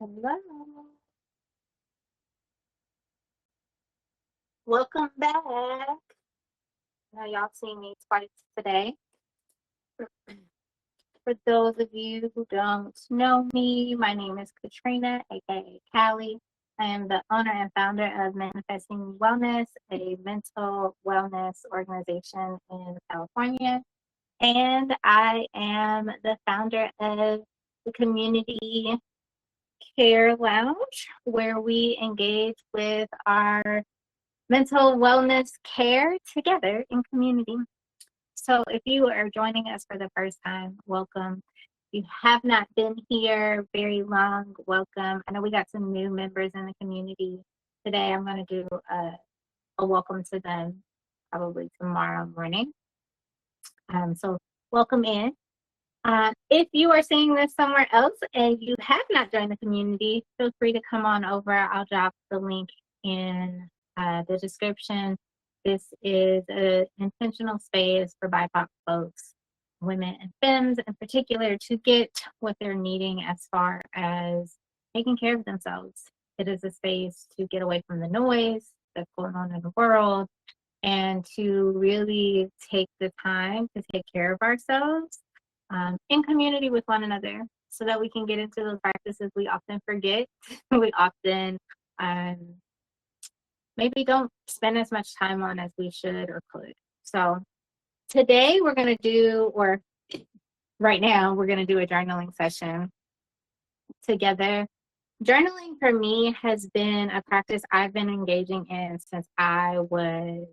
Hello. Welcome back. Now y'all seen me twice today. For those of you who don't know me, my name is Katrina, aka Callie. I am the owner and founder of Manifesting Wellness, a mental wellness organization in California. And I am the founder of the Community Care Lounge, where we engage with our mental wellness care together in community. So if you are joining us for the first time, welcome. If you have not been here very long, welcome. I know we got some new members in the community today. I'm going to do a welcome to them probably tomorrow morning. So welcome in. If you are seeing this somewhere else and you have not joined the community, feel free to come on over. I'll drop the link in the description. This is an intentional space for BIPOC folks, women and femmes in particular, to get what they're needing as far as taking care of themselves. It is a space to get away from the noise that's going on in the world and to really take the time to take care of ourselves in community with one another so that we can get into those practices we often forget. We often maybe don't spend as much time on as we should or could. So today we're going to do, or right now, we're going to do a journaling session together. Journaling for me has been a practice I've been engaging in since I was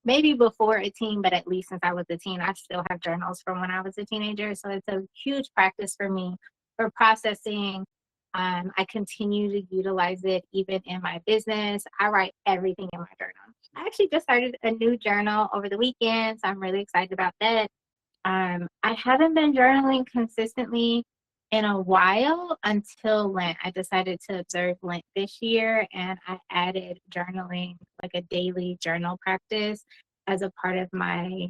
maybe before a teen, but at least since I was a teen. I still have journals from when I was a teenager. So it's a huge practice for me for processing. I continue to utilize it even in my business. I write everything in my journal. I actually just started a new journal over the weekend, so I'm really excited about that. I haven't been journaling consistently in a while until Lent. I decided to observe Lent this year, and I added journaling, like a daily journal practice, as a part of my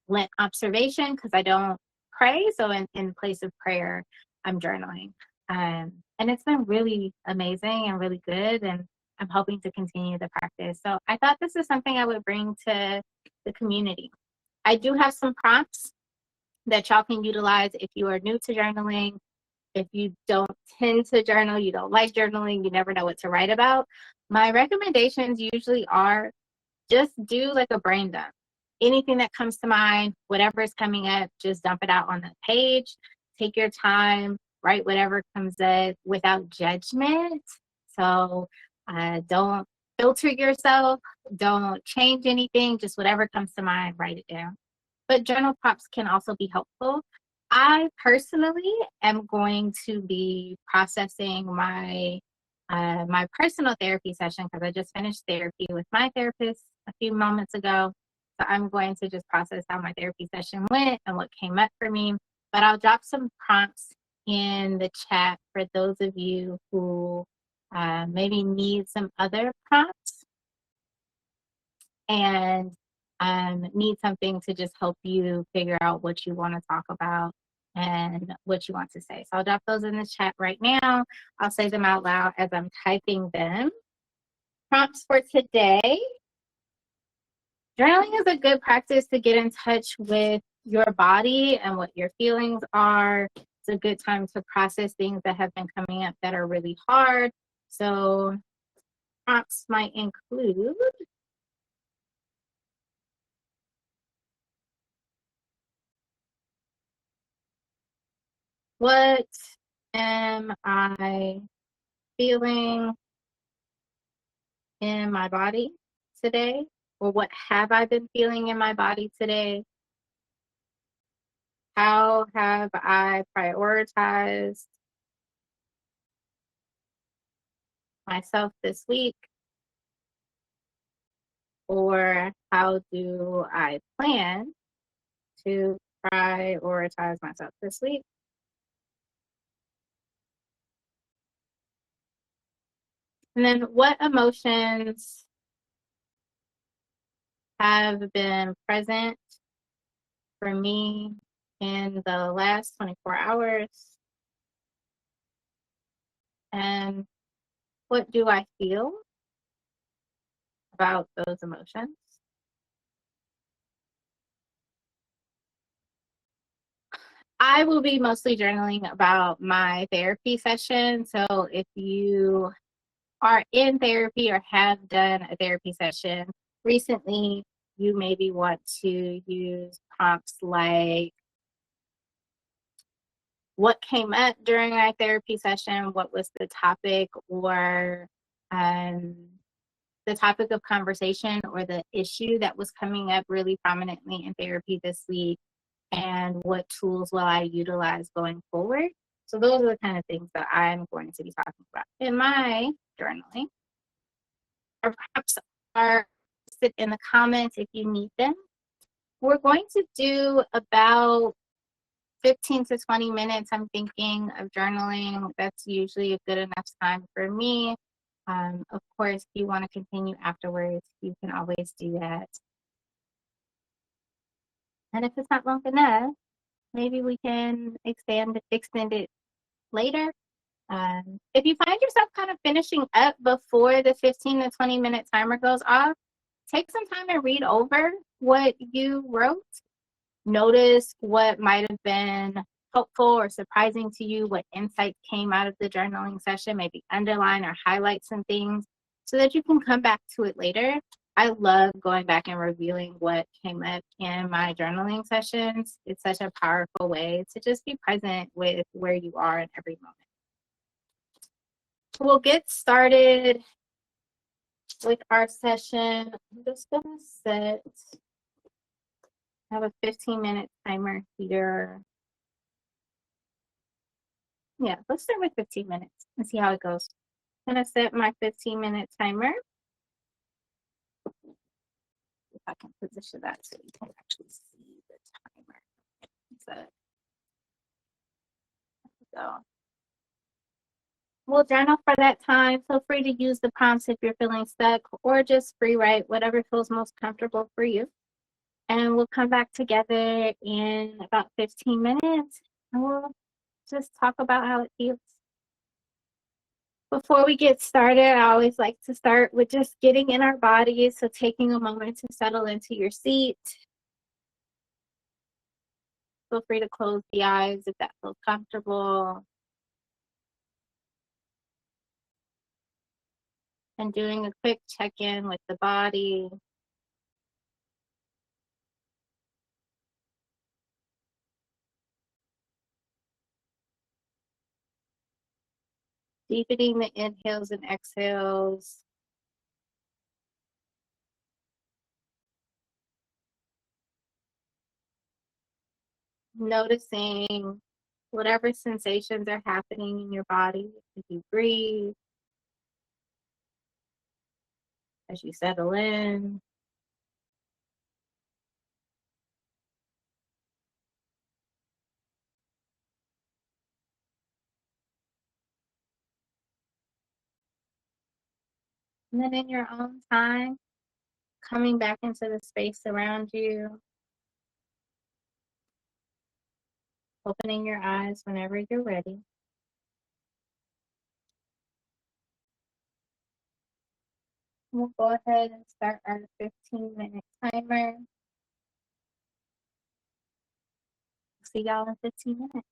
Lent observation because I don't pray. So in place of prayer, I'm journaling. And it's been really amazing and really good. And I'm hoping to continue the practice. So I thought this is something I would bring to the community. I do have some prompts that y'all can utilize if you are new to journaling. If you don't tend to journal, you don't like journaling, you never know what to write about. My recommendations usually are just do like a brain dump. Anything that comes to mind, whatever is coming up, just dump it out on the page. Take your time, write whatever comes up without judgment. So don't filter yourself, don't change anything, just whatever comes to mind, write it down. But journal prompts can also be helpful. I personally am going to be processing my my personal therapy session because I just finished therapy with my therapist a few moments ago. So I'm going to just process how my therapy session went and what came up for me. But I'll drop some prompts in the chat for those of you who maybe need some other prompts and need something to just help you figure out what you want to talk about and what you want to say. So I'll drop those in the chat right now. I'll say them out loud as I'm typing them. Prompts for today. Journaling is a good practice to get in touch with your body and what your feelings are. It's a good time to process things that have been coming up that are really hard. So prompts might include what am I feeling in my body today? Or what have I been feeling in my body today? How have I prioritized myself this week? Or how do I plan to prioritize myself this week? And then what emotions have been present for me in the last 24 hours? and what do I feel about those emotions. I will be mostly journaling about my therapy session. So if you are in therapy or have done a therapy session recently, you maybe want to use prompts like what came up during our therapy session, what was the topic, or um, the topic of conversation or the issue that was coming up really prominently in therapy this week, and what tools will I utilize going forward. So those are the kind of things that I'm going to be talking about in my journaling, or perhaps are sit in the comments if you need them. We're going to do about 15 to 20 minutes, I'm thinking, of journaling. That's usually a good enough time for me. Of course, if you want to continue afterwards, you can always do that. And if it's not long enough, maybe we can extend it later. If you find yourself kind of finishing up before the 15 to 20-minute timer goes off, take some time and read over what you wrote. Notice what might have been helpful or surprising to you, what insights came out of the journaling session, maybe underline or highlight some things so that you can come back to it later. I love going back and reviewing what came up in my journaling sessions. It's such a powerful way to just be present with where you are in every moment. We'll get started with our session. I'm just going to set, I have a 15-minute timer here. Yeah, let's start with 15 minutes and see how it goes. I'm going to set my 15-minute timer. If I can position that so you can actually see the timer. So we'll journal for that time. Feel free to use the prompts if you're feeling stuck, or just free write, whatever feels most comfortable for you. And we'll come back together in about 15 minutes and we'll just talk about how it feels. Before we get started, I always like to start with just getting in our bodies. So taking a moment to settle into your seat. Feel free to close the eyes if that feels comfortable. And doing a quick check-in with the body. Deepening the inhales and exhales. Noticing whatever sensations are happening in your body as you breathe, as you settle in. And then in your own time, coming back into the space around you, opening your eyes whenever you're ready. We'll go ahead and start our 15-minute timer. See y'all in 15 minutes.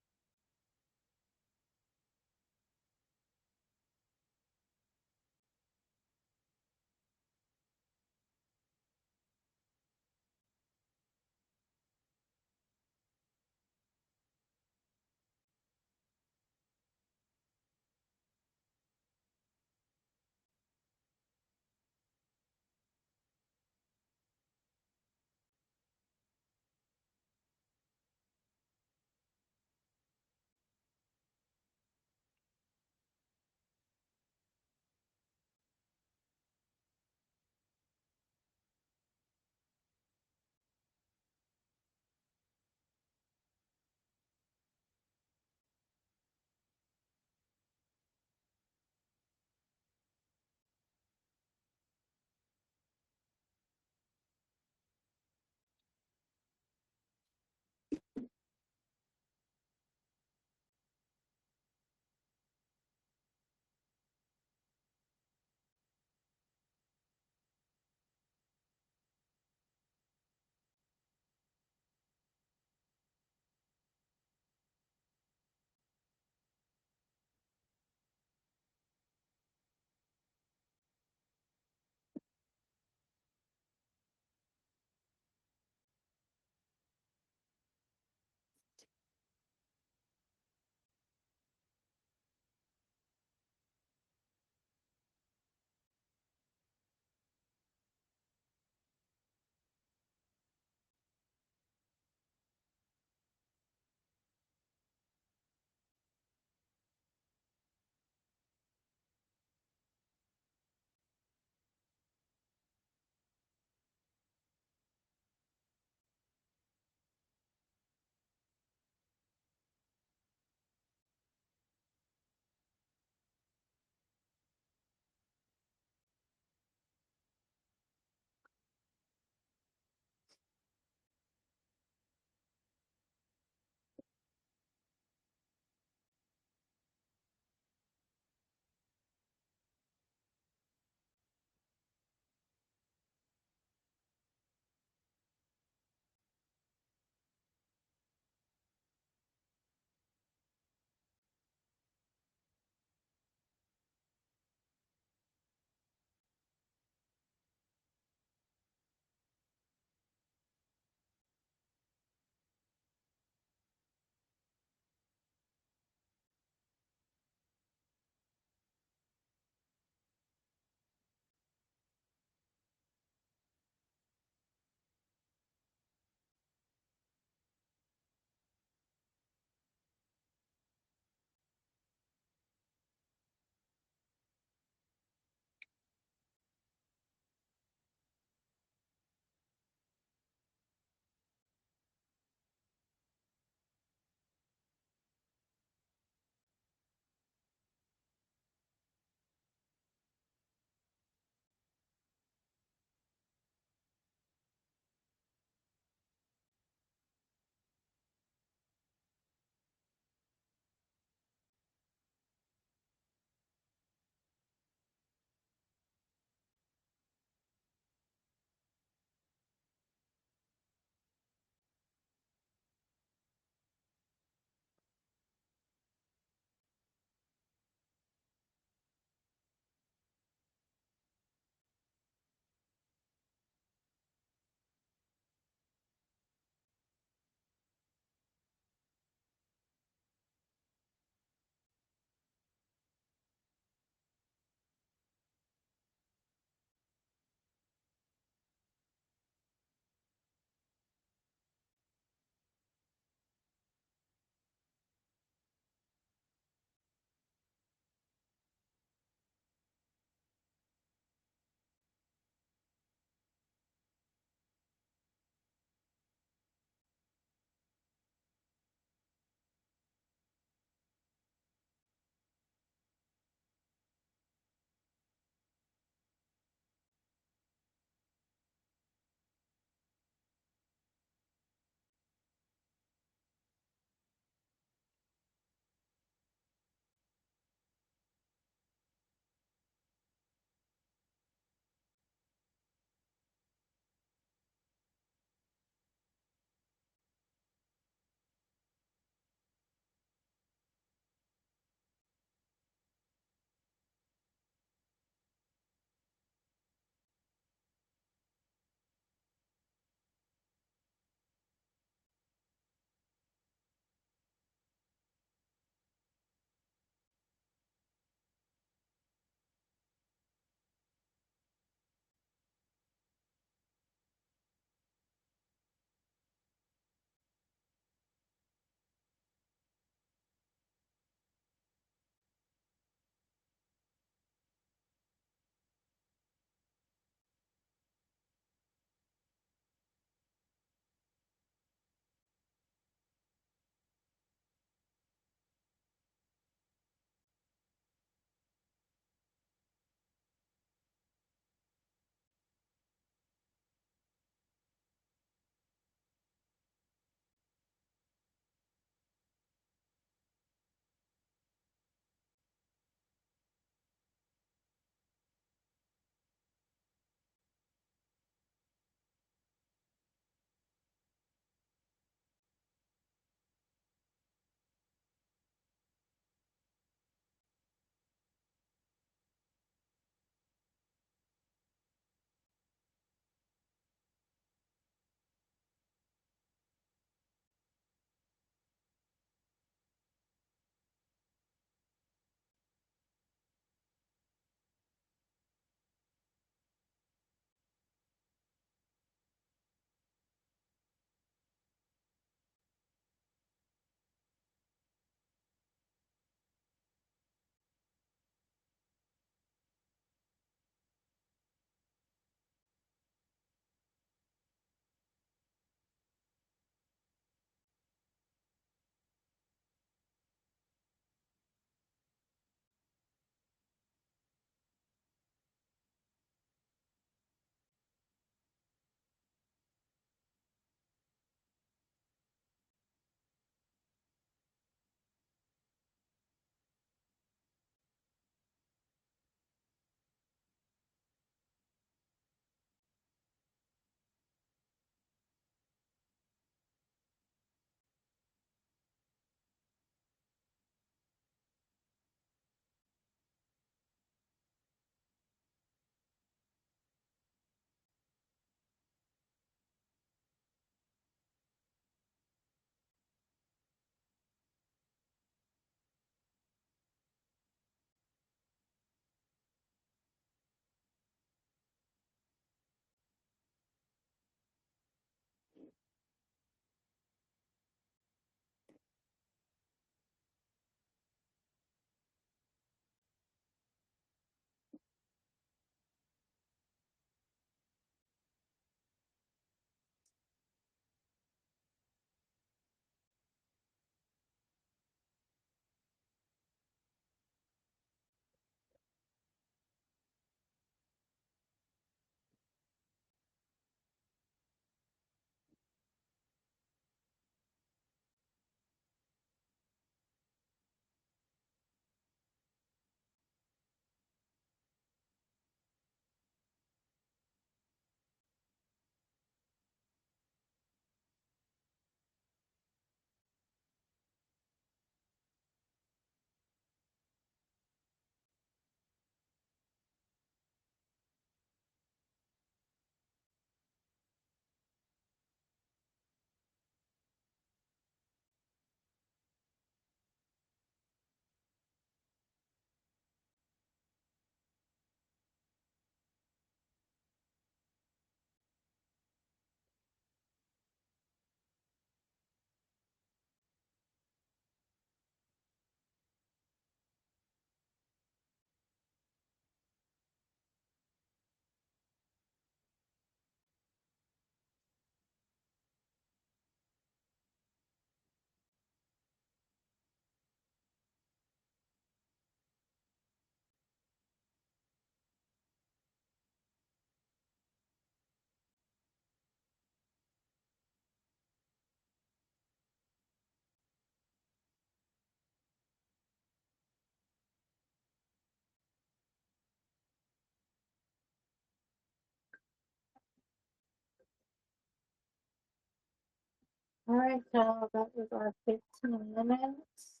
All right, y'all, that was our 15 minutes.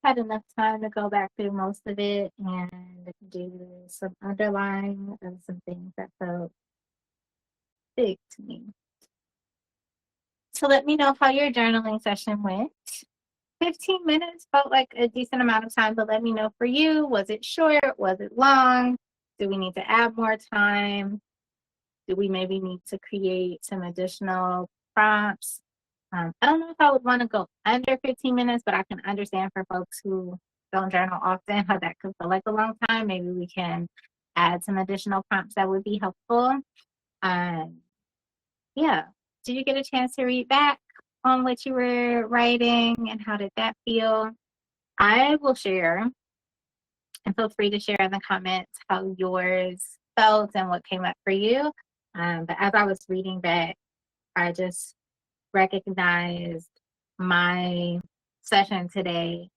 Had enough time to go back through most of it and do some underlying of some things that felt big to me. So let me know how your journaling session went. 15 minutes felt like a decent amount of time, but let me know for you. Was it short? Was it long? Do we need to add more time? Do we maybe need to create some additional prompts? I don't know if I would want to go under 15 minutes, but I can understand for folks who don't journal often how that could feel like a long time. Maybe we can add some additional prompts that would be helpful. Um, yeah. Did you get a chance to read back on what you were writing and how did that feel? I will share, and feel free to share in the comments how yours felt and what came up for you. But as I was reading back, I just recognized my session today.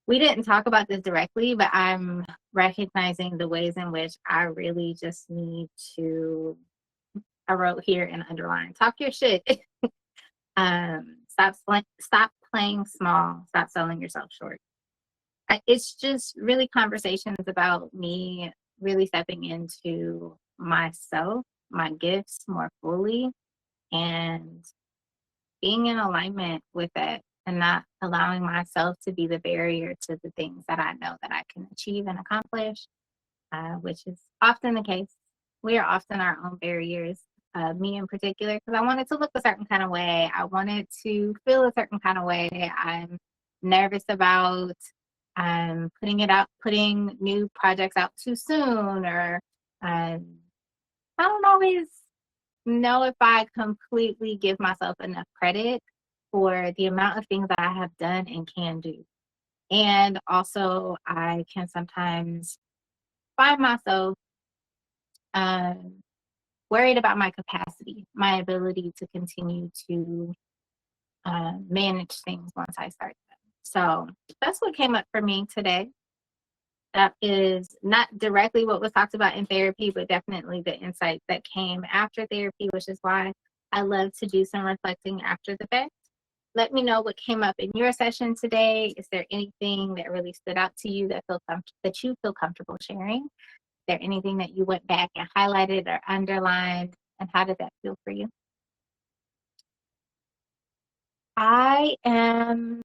We didn't talk about this directly, but I'm recognizing the ways in which I really just need to, I wrote here and underline, talk your shit. Stop playing small, stop selling yourself short. It's just really conversations about me really stepping into myself, my gifts more fully, and being in alignment with it and not allowing myself to be the barrier to the things that I know that I can achieve and accomplish, which is often the case. We are often our own barriers, me in particular, because I wanted to look a certain kind of way. I wanted to feel a certain kind of way. I'm nervous about putting new projects out too soon, or I don't always know if I completely give myself enough credit for the amount of things that I have done and can do. And also, I can sometimes find myself um, worried about my capacity, my ability to continue to manage things once I start them. So that's what came up for me today. That is not directly what was talked about in therapy, but definitely the insights that came after therapy, which is why I love to do some reflecting after the fact. Let me know what came up in your session today. Is there anything that really stood out to you that you feel comfortable sharing? Is there anything that you went back and highlighted or underlined? And how did that feel for you? I am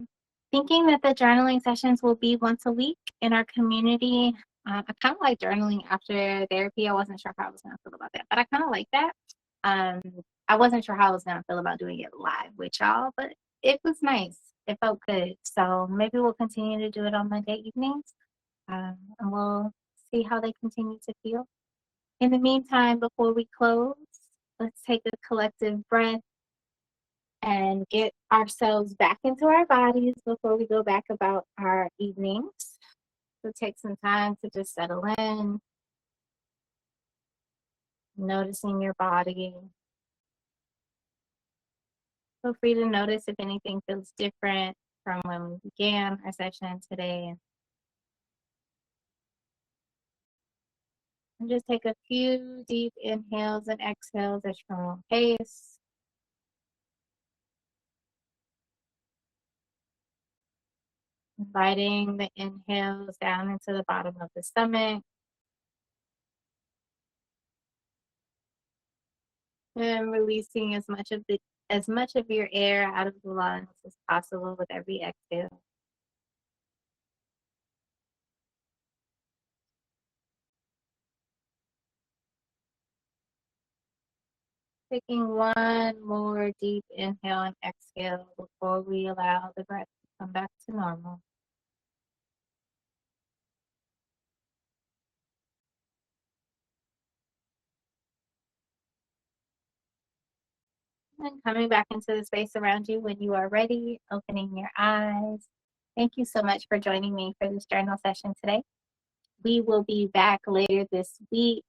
thinking that the journaling sessions will be once a week in our community. I kind of like journaling after therapy. I wasn't sure how I was going to feel about that, but I kind of like that. Um, I wasn't sure how I was going to feel about doing it live with y'all, but it was nice. It felt good. So maybe we'll continue to do it on Monday evenings, and we'll see how they continue to feel. In the meantime, before we close, let's take a collective breath and get ourselves back into our bodies before we go back about our evenings. So take some time to just settle in, noticing your body. Feel free to notice if anything feels different from when we began our session today. And just take a few deep inhales and exhales at your own pace. Inviting the inhales down into the bottom of the stomach. And releasing as much of your air out of the lungs as possible with every exhale. Taking one more deep inhale and exhale before we allow the breath to come back to normal. And coming back into the space around you when you are ready, opening your eyes. Thank you so much for joining me for this journal session today. We will be back later this week.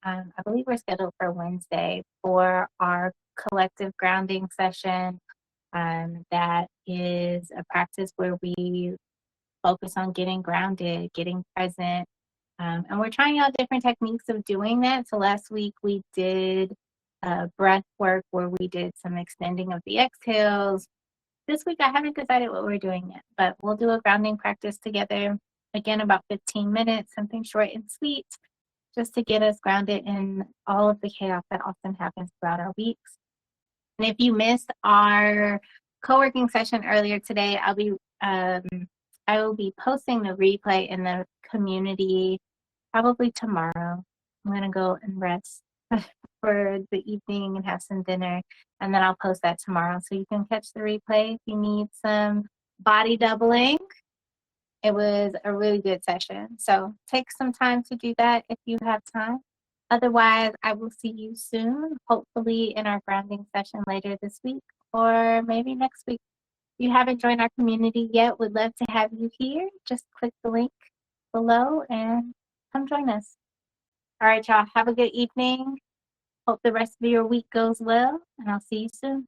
I believe we're scheduled for Wednesday for our collective grounding session. That is a practice where we focus on getting grounded, getting present, And we're trying out different techniques of doing that. So last week we did breath work where we did some extending of the exhales. This week I haven't decided what we're doing yet, but we'll do a grounding practice together. Again, about 15 minutes, something short and sweet, just to get us grounded in all of the chaos that often happens throughout our weeks. And if you missed our co-working session earlier today, I will be posting the replay in the community probably tomorrow. I'm gonna go and rest for the evening and have some dinner, and then I'll post that tomorrow so you can catch the replay if you need some body doubling. It was a really good session, so take some time to do that if you have time. Otherwise, I will see you soon, hopefully in our grounding session later this week or maybe next week. If you haven't joined our community yet, we'd love to have you here. Just click the link below and come join us. All right, y'all, have a good evening. Hope the rest of your week goes well, and I'll see you soon.